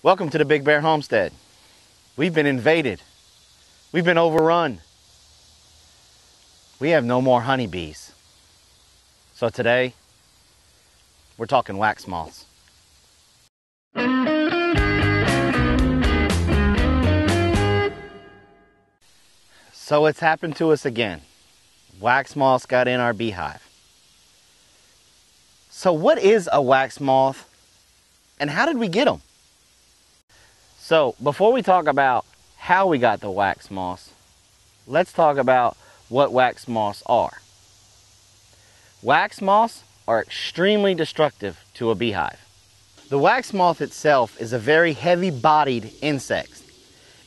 Welcome to the Big Bear Homestead. We've been invaded. We've been overrun. We have no more honeybees. So today, we're talking wax moths. So it's happened to us again. Wax moths got in our beehive. So what is a wax moth and how did we get them? So before we talk about how we got the wax moths, let's talk about what wax moths are. Wax moths are extremely destructive to a beehive. The wax moth itself is a very heavy-bodied insect.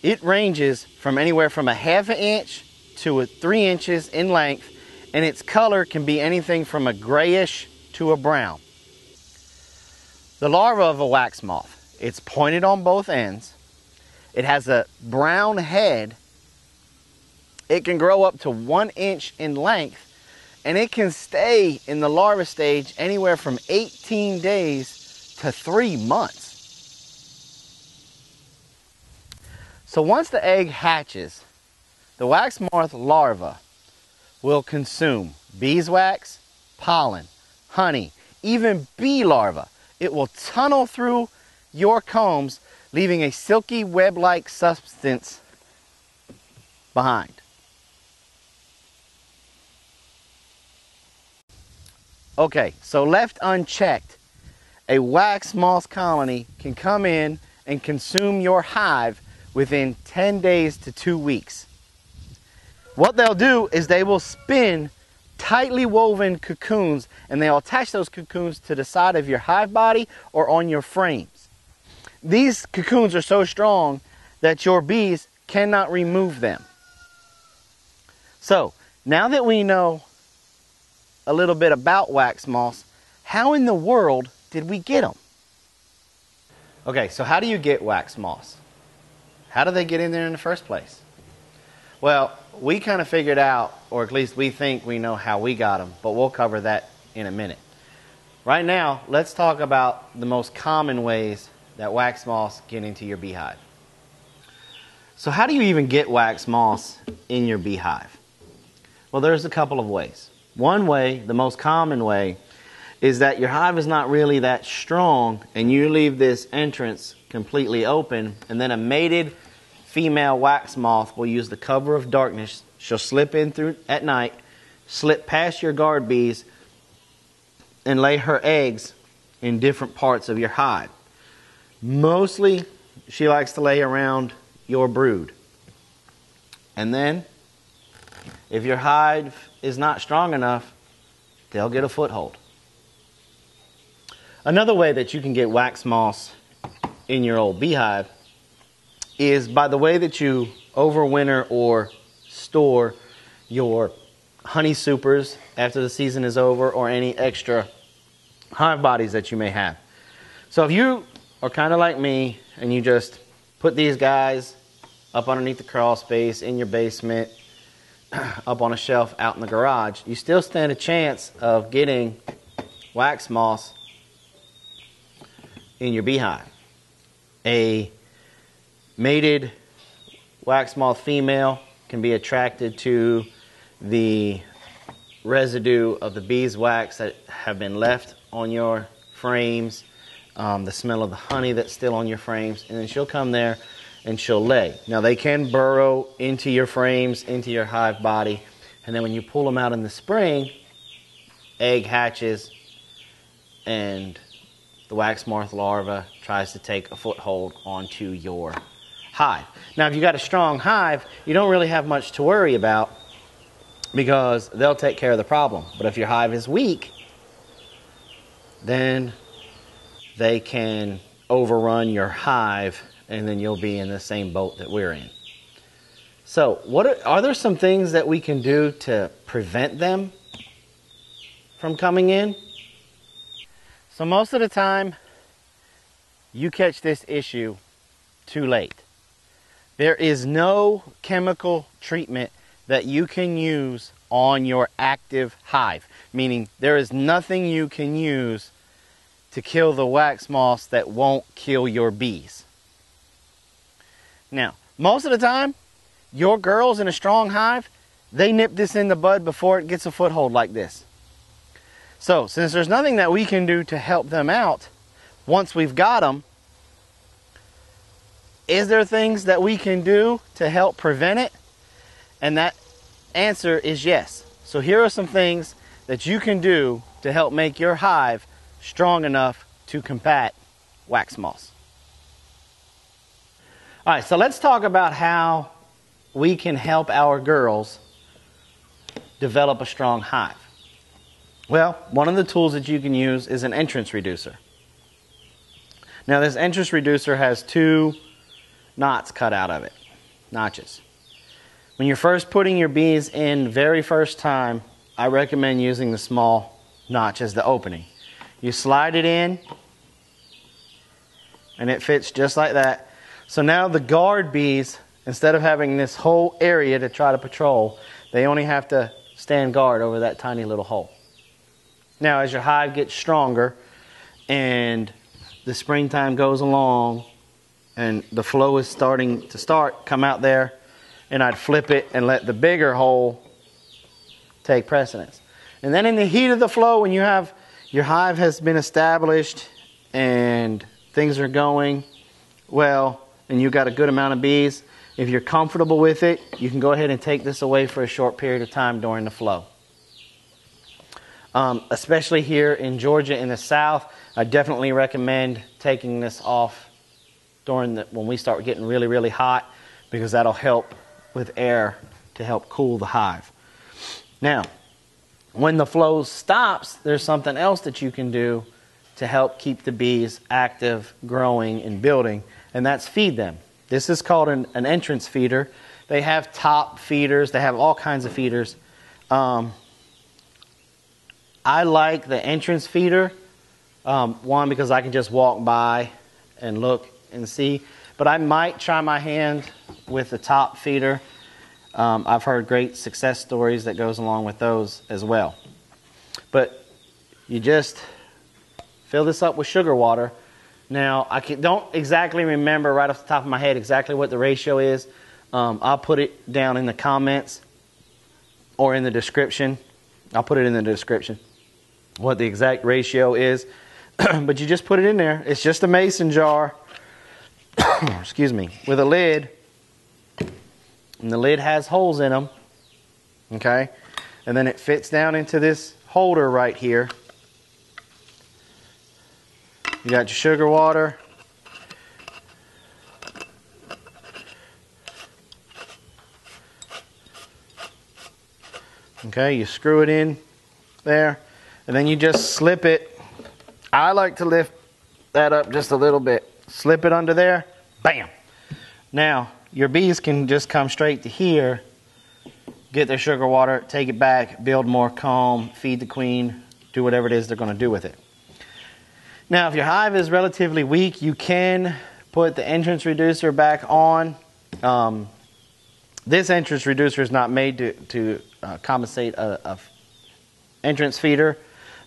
It ranges from anywhere from a ½ inch to 3 inches in length, and its color can be anything from a grayish to a brown. The larva of a wax moth, it's pointed on both ends. It has a brown head. It can grow up to 1 inch in length, and it can stay in the larva stage anywhere from 18 days to 3 months. So once the egg hatches, the wax moth larva will consume beeswax, pollen, honey, even bee larvae. It will tunnel through your combs, leaving a silky web-like substance behind. Okay, so left unchecked, a wax moth colony can come in and consume your hive within 10 days to 2 weeks. What they'll do is they will spin tightly woven cocoons, and they'll attach those cocoons to the side of your hive body or on your frames. These cocoons are so strong that your bees cannot remove them. So now that we know a little bit about wax moths, how in the world did we get them? Okay, so how do you get wax moths? How do they get in there in the first place? Well, we kind of figured out, or at least we think we know how we got them, but we'll cover that in a minute. Right now, let's talk about the most common ways that wax moths get into your beehive. So how do you even get wax moths in your beehive? Well, there's a couple of ways. One way, the most common way, is that your hive is not really that strong and you leave this entrance completely open, and then a mated female wax moth will use the cover of darkness. She'll slip in through at night, slip past your guard bees, and lay her eggs in different parts of your hive. Mostly, she likes to lay around your brood. And then, if your hive is not strong enough, they'll get a foothold. Another way that you can get wax moths in your old beehive is by the way that you overwinter or store your honey supers after the season is over, or any extra hive bodies that you may have. So if you are kind of like me and you just put these guys up underneath the crawl space in your basement, up on a shelf out in the garage, you still stand a chance of getting wax moths in your beehive. A mated wax moth female can be attracted to the residue of the beeswax that have been left on your frames, the smell of the honey that's still on your frames, and then she'll come there and she'll lay. Now they can burrow into your frames, into your hive body, and then when you pull them out in the spring, egg hatches and the wax moth larva tries to take a foothold onto your hive. Now, if you got a strong hive, you don't really have much to worry about because they'll take care of the problem. But if your hive is weak, then they can overrun your hive, and then you'll be in the same boat that we're in. So, are there some things that we can do to prevent them from coming in? So most of the time, you catch this issue too late. There is no chemical treatment that you can use on your active hive, meaning there is nothing you can use to kill the wax moths that won't kill your bees. Now, most of the time, your girls in a strong hive, they nip this in the bud before it gets a foothold like this. So, since there's nothing that we can do to help them out, once we've got them, is there things that we can do to help prevent it? And that answer is yes. So here are some things that you can do to help make your hive strong enough to combat wax moths. All right, so let's talk about how we can help our girls develop a strong hive. Well, one of the tools that you can use is an entrance reducer. Now, this entrance reducer has 2 knots cut out of it, notches. When you're first putting your bees in very first time, I recommend using the small notch as the opening. You slide it in, and it fits just like that. So now the guard bees, instead of having this whole area to try to patrol, they only have to stand guard over that tiny little hole. Now, as your hive gets stronger and the springtime goes along and the flow is starting to come out there, and I'd flip it and let the bigger hole take precedence. And then in the heat of the flow, when you have your hive has been established and things are going well, and you've got a good amount of bees, if you're comfortable with it, you can go ahead and take this away for a short period of time during the flow. Especially here in Georgia in the south, I definitely recommend taking this off when we start getting really, really hot, because that'll help with air to help cool the hive. Now, when the flow stops, there's something else that you can do to help keep the bees active, growing, and building, and that's feed them. This is called an entrance feeder. They have top feeders. They have all kinds of feeders. I like the entrance feeder, one, because I can just walk by and look and see, but I might try my hand with the top feeder. I've heard great success stories that goes along with those as well. But you just fill this up with sugar water. Now, I don't exactly remember right off the top of my head exactly what the ratio is. I'll put it down in the comments or in the description. I'll put it in the description what the exact ratio is. But you just put it in there. It's just a mason jar, excuse me, with a lid. And the lid has holes in them. Okay? And then it fits down into this holder right here. You got your sugar water. Okay, you screw it in there, and then you just slip it. I like to lift that up just a little bit. Slip it under there, bam. Now, your bees can just come straight to here, get their sugar water, take it back, build more comb, feed the queen, do whatever it is they're going to do with it. Now, if your hive is relatively weak, you can put the entrance reducer back on. This entrance reducer is not made to compensate a entrance feeder,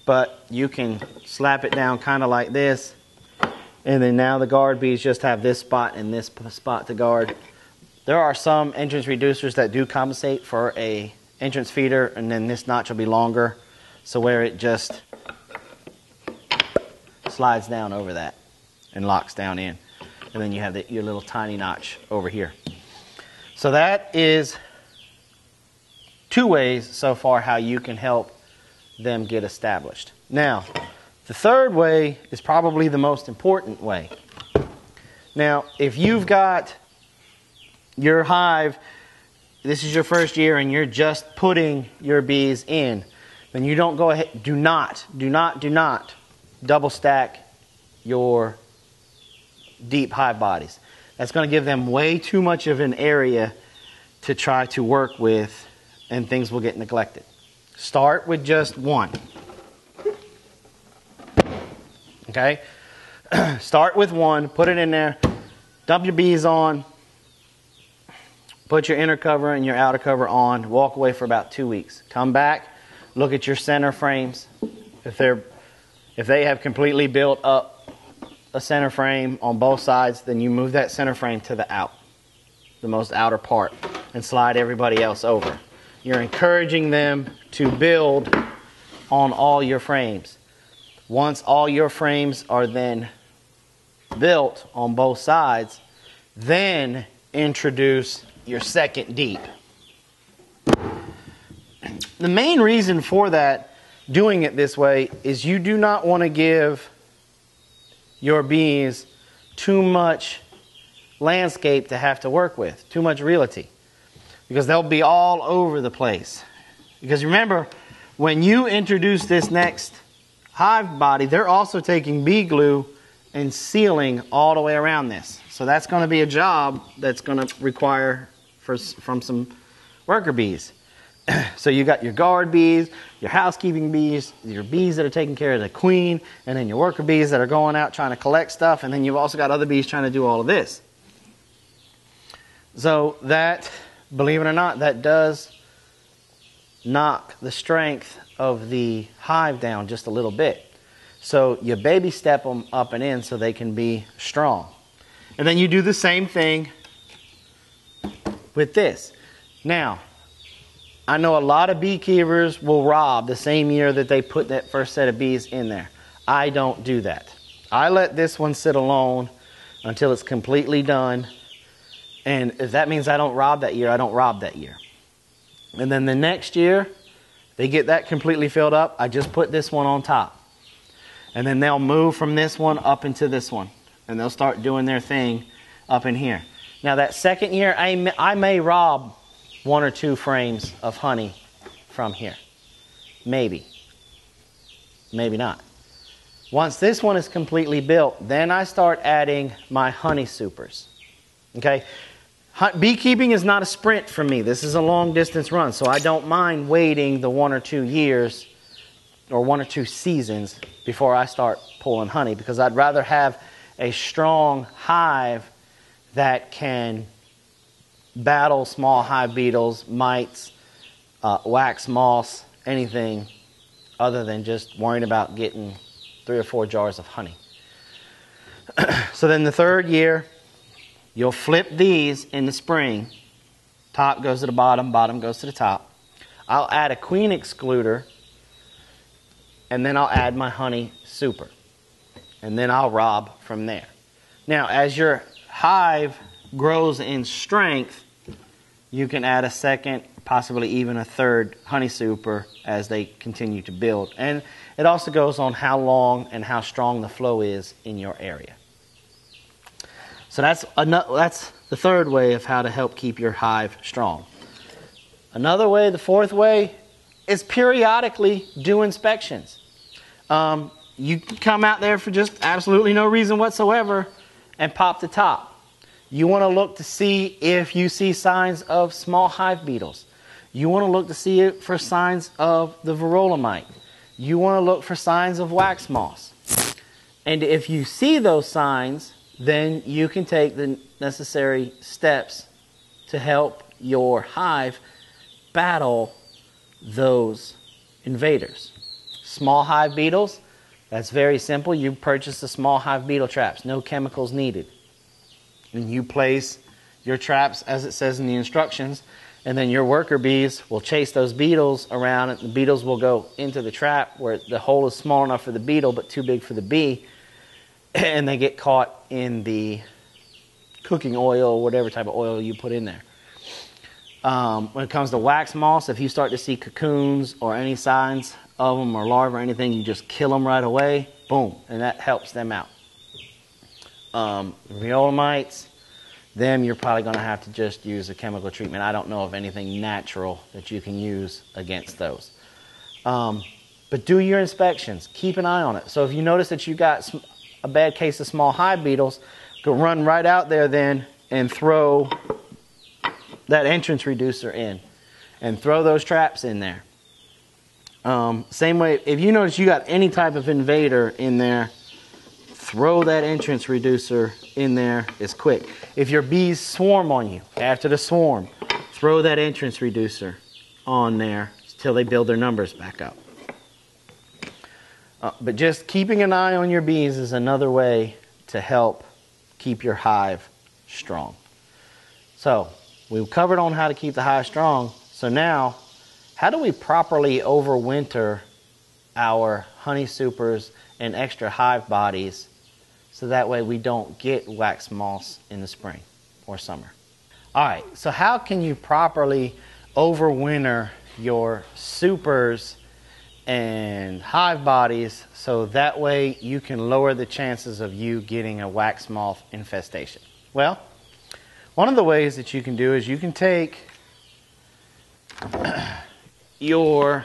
but you can slap it down kind of like this, and then now the guard bees just have this spot and this spot to guard. There are some entrance reducers that do compensate for a entrance feeder, and then this notch will be longer, so where it just slides down over that and locks down in, and then you have your little tiny notch over here. So that is 2 ways so far how you can help them get established. Now, the third way is probably the most important way. Now, if you've got your hive, this is your first year and you're just putting your bees in, then you don't go ahead, do not double stack your deep hive bodies. That's going to give them way too much of an area to try to work with, and things will get neglected. Start with just 1. Okay? Start with 1, put it in there, dump your bees on, put your inner cover and your outer cover on, walk away for about 2 weeks. Come back, look at your center frames. If they have completely built up a center frame on both sides, then you move that center frame to the out. the most outer part, and slide everybody else over. You're encouraging them to build on all your frames. Once all your frames are then built on both sides, then introduce your second deep. The main reason for that, doing it this way, is you do not want to give your bees too much landscape to have to work with, too much realty, because they'll be all over the place. Because remember, when you introduce this next hive body, they're also taking bee glue and sealing all the way around this. So that's going to be a job that's going to require from some worker bees. So you got your guard bees, your housekeeping bees, your bees that are taking care of the queen, and then your worker bees that are going out trying to collect stuff, and then you've also got other bees trying to do all of this. So that, believe it or not, that does knock the strength of the hive down just a little bit. So you baby step them up and in so they can be strong. And then you do the same thing with this. Now, I know a lot of beekeepers will rob the same year that they put that first set of bees in there. I don't do that. I let this one sit alone until it's completely done. And if that means I don't rob that year, I don't rob that year. And then the next year, they get that completely filled up. I just put this one on top. And then they'll move from this one up into this one. And they'll start doing their thing up in here. Now that second year, I may rob 1 or 2 frames of honey from here. Maybe. Maybe not. Once this one is completely built, then I start adding my honey supers. Okay? Beekeeping is not a sprint for me. This is a long distance run, so I don't mind waiting the 1 or 2 years or 1 or 2 seasons before I start pulling honey, because I'd rather have a strong hive that can battle small hive beetles, mites, wax moths, anything other than just worrying about getting 3 or 4 jars of honey. So then the third year, you'll flip these in the spring. Top goes to the bottom, bottom goes to the top. I'll add a queen excluder, and then I'll add my honey super. And then I'll rob from there. Now, as your hive grows in strength, you can add a second, possibly even a third honey super as they continue to build. And it also goes on how long and how strong the flow is in your area. So that's the third way of how to help keep your hive strong. Another way, the fourth way, is periodically do inspections. You can come out there for just absolutely no reason whatsoever and pop the top. You want to look to see if you see signs of small hive beetles. You want to look to see for signs of the varroa mite. You want to look for signs of wax moths. And if you see those signs, then you can take the necessary steps to help your hive battle those invaders. Small hive beetles, that's very simple. You purchase the small hive beetle traps, no chemicals needed. And you place your traps as it says in the instructions, and then your worker bees will chase those beetles around, and the beetles will go into the trap where the hole is small enough for the beetle but too big for the bee, and they get caught in the cooking oil or whatever type of oil you put in there. When it comes to wax moths, if you start to see cocoons or any signs of them or larvae or anything, you just kill them right away, boom, and that helps them out. Varroa mites, them you're probably going to have to just use a chemical treatment. I don't know of anything natural that you can use against those. But do your inspections. Keep an eye on it. So if you notice that you got a bad case of small hive beetles, go run right out there then and throw that entrance reducer in and throw those traps in there. Same way, if you notice you got any type of invader in there, throw that entrance reducer in there as quick. If your bees swarm on you, after the swarm, throw that entrance reducer on there until they build their numbers back up. But just keeping an eye on your bees is another way to help keep your hive strong. So we've covered on how to keep the hive strong. So now, how do we properly overwinter our honey supers and extra hive bodies so that way we don't get wax moths in the spring or summer? All right, so how can you properly overwinter your supers and hive bodies so that way you can lower the chances of you getting a wax moth infestation? Well, one of the ways that you can do is you can take your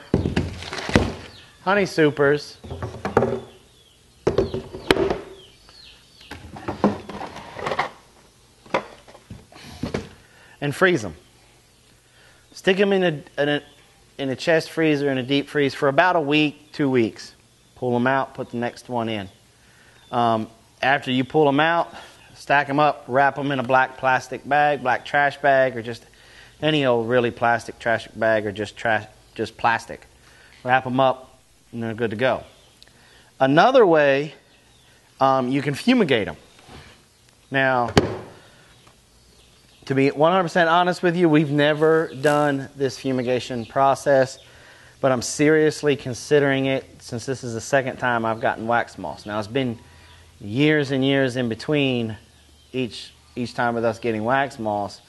honey supers and freeze them. Stick them in a chest freezer, in a deep freeze for about a week, 2 weeks. Pull them out, put the next one in. After you pull them out, stack them up, wrap them in a black plastic bag, black trash bag, or just any old really plastic trash bag, or just plastic. Wrap them up, and they're good to go. Another way, you can fumigate them. Now, to be 100% honest with you, we've never done this fumigation process, but I'm seriously considering it since this is the second time I've gotten wax moths. Now, it's been years and years in between each time with us getting wax moths,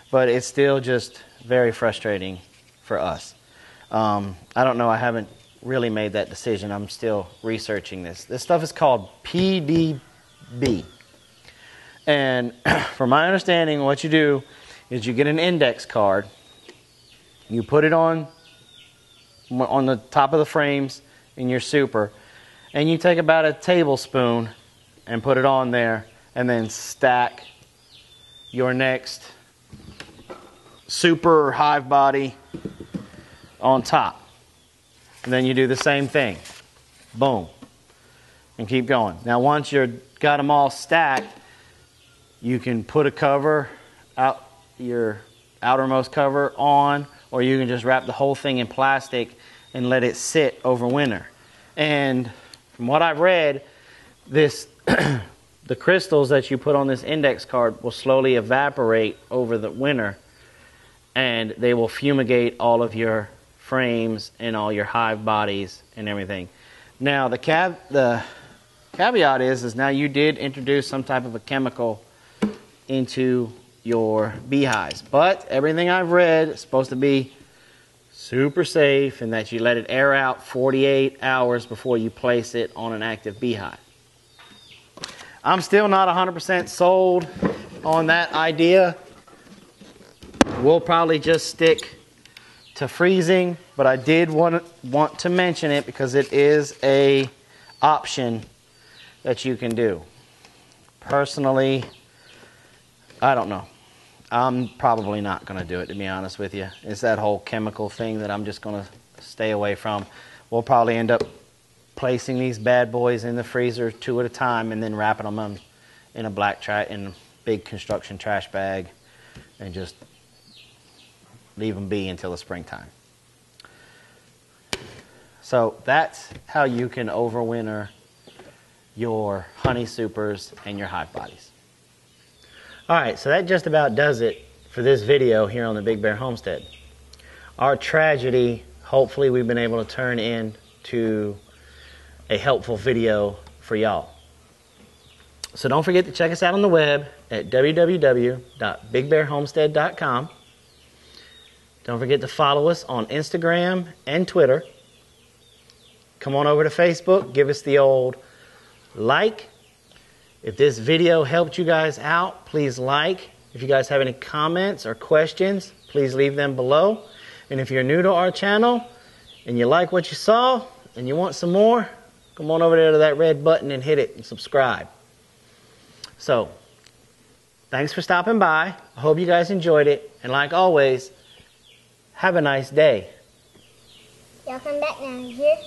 but it's still just very frustrating for us. I don't know, I haven't really made that decision. I'm still researching this. This stuff is called PDB. And from my understanding, what you do is you get an index card, you put it on the top of the frames in your super, and you take about a tablespoon and put it on there, and then stack your next super or hive body on top. And then you do the same thing. Boom. And keep going. Now once you've got them all stacked, you can put a cover, your outermost cover on, or you can just wrap the whole thing in plastic and let it sit over winter. And from what I've read, the crystals that you put on this index card will slowly evaporate over the winter, and they will fumigate all of your frames and all your hive bodies and everything. Now the caveat is now you did introduce some type of a chemical into your beehives, but everything I've read is supposed to be super safe, and that you let it air out 48 hours before you place it on an active beehive. I'm still not 100% sold on that idea. We'll probably just stick to freezing, but I did want to mention it because it is a option that you can do. Personally, I don't know. I'm probably not going to do it, to be honest with you. It's that whole chemical thing that I'm just going to stay away from. We'll probably end up placing these bad boys in the freezer 2 at a time, and then wrapping them in a big construction trash bag, and just leave them be until the springtime. So that's how you can overwinter your honey supers and your hive bodies. Alright, so that just about does it for this video here on the Big Bear Homestead. Our tragedy, hopefully we've been able to turn into a helpful video for y'all. So don't forget to check us out on the web at www.bigbearhomestead.com. Don't forget to follow us on Instagram and Twitter. Come on over to Facebook, give us the old like. If this video helped you guys out, please like. If you guys have any comments or questions, please leave them below. And if you're new to our channel and you like what you saw and you want some more, come on over there to that red button and hit it and subscribe. So, thanks for stopping by. I hope you guys enjoyed it. And like always, have a nice day. Y'all come back now, you hear?